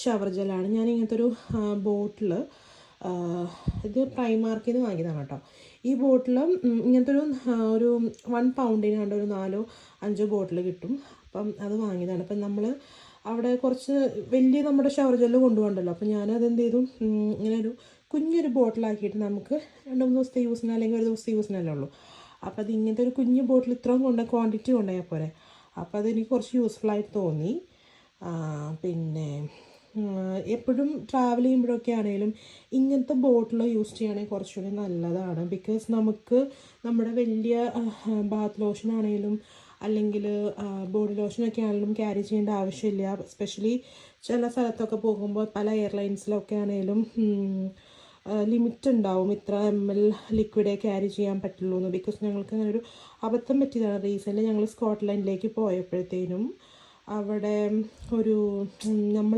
Shower ജെല്ലാണ്. ഞാൻ ഇങ്ങനത്തെ ഒരു ബോട്ടിൽ, ഇത് പ്രൈമാർക്കിൽ നിന്ന് വാങ്ങിയതാണ് കേട്ടോ. ഈ ബോട്ടിൽ ഇങ്ങനത്തെ ഒരു 1 പൗണ്ടിന് കണ്ട ഒരു 4-5 ബോട്ടിൽ കിട്ടും. അപ്പം അത് വാങ്ങിയതാണ്. അപ്പം നമ്മൾ അവിടെ കുറച്ച് വലിയ നമ്മുടെ ഷവർ ജെല്ല് കൊണ്ടുപോകണ്ടല്ലോ. അപ്പം ഞാനതെന്ത് ചെയ്തു, ഇങ്ങനെ ഒരു കുഞ്ഞൊരു ബോട്ടിലാക്കിയിട്ട് നമുക്ക് 2-3 ദിവസത്തെ യൂസിന് അല്ലെങ്കിൽ ഒരു ദിവസത്തെ യൂസിനല്ലേ ഉള്ളൂ. അപ്പോൾ അത് ഇങ്ങനത്തെ ഒരു കുഞ്ഞു ബോട്ടിൽ ഇത്രയും ക്വാണ്ടിറ്റി കൊണ്ടുപോയാൽ പോരെ. അപ്പോൾ അതെനിക്ക് കുറച്ച് യൂസ്ഫുള്ളായിട്ട് തോന്നി. പിന്നെ എപ്പോഴും ട്രാവൽ ചെയ്യുമ്പോഴൊക്കെ ആണെങ്കിലും ഇങ്ങനത്തെ ബോട്ടിൽ യൂസ് ചെയ്യുകയാണെങ്കിൽ കുറച്ചുകൂടി നല്ലതാണ്. ബിക്കോസ് നമുക്ക് നമ്മുടെ വലിയ ബാത്ത് ലോഷൻ ആണെങ്കിലും അല്ലെങ്കിൽ ബോഡി ലോഷനൊക്കെ ആണെങ്കിലും ക്യാരി ചെയ്യേണ്ട ആവശ്യമില്ല. എസ്പെഷ്യലി ചില സ്ഥലത്തൊക്കെ പോകുമ്പോൾ പല എയർലൈൻസിലൊക്കെ ആണെങ്കിലും ലിമിറ്റ് ഉണ്ടാവും, ഇത്ര ml ലിക്വിഡേ ക്യാരി ചെയ്യാൻ പറ്റുള്ളൂ എന്ന്. ബിക്കോസ് ഞങ്ങൾക്ക് അങ്ങനെ ഒരു അബദ്ധം പറ്റിയതാണ്. റീസെൻ്റ്ലി ഞങ്ങൾ സ്കോട്ട്ലൻഡിലേക്ക് പോയപ്പോഴത്തേനും അവിടെ ഒരു നമ്മൾ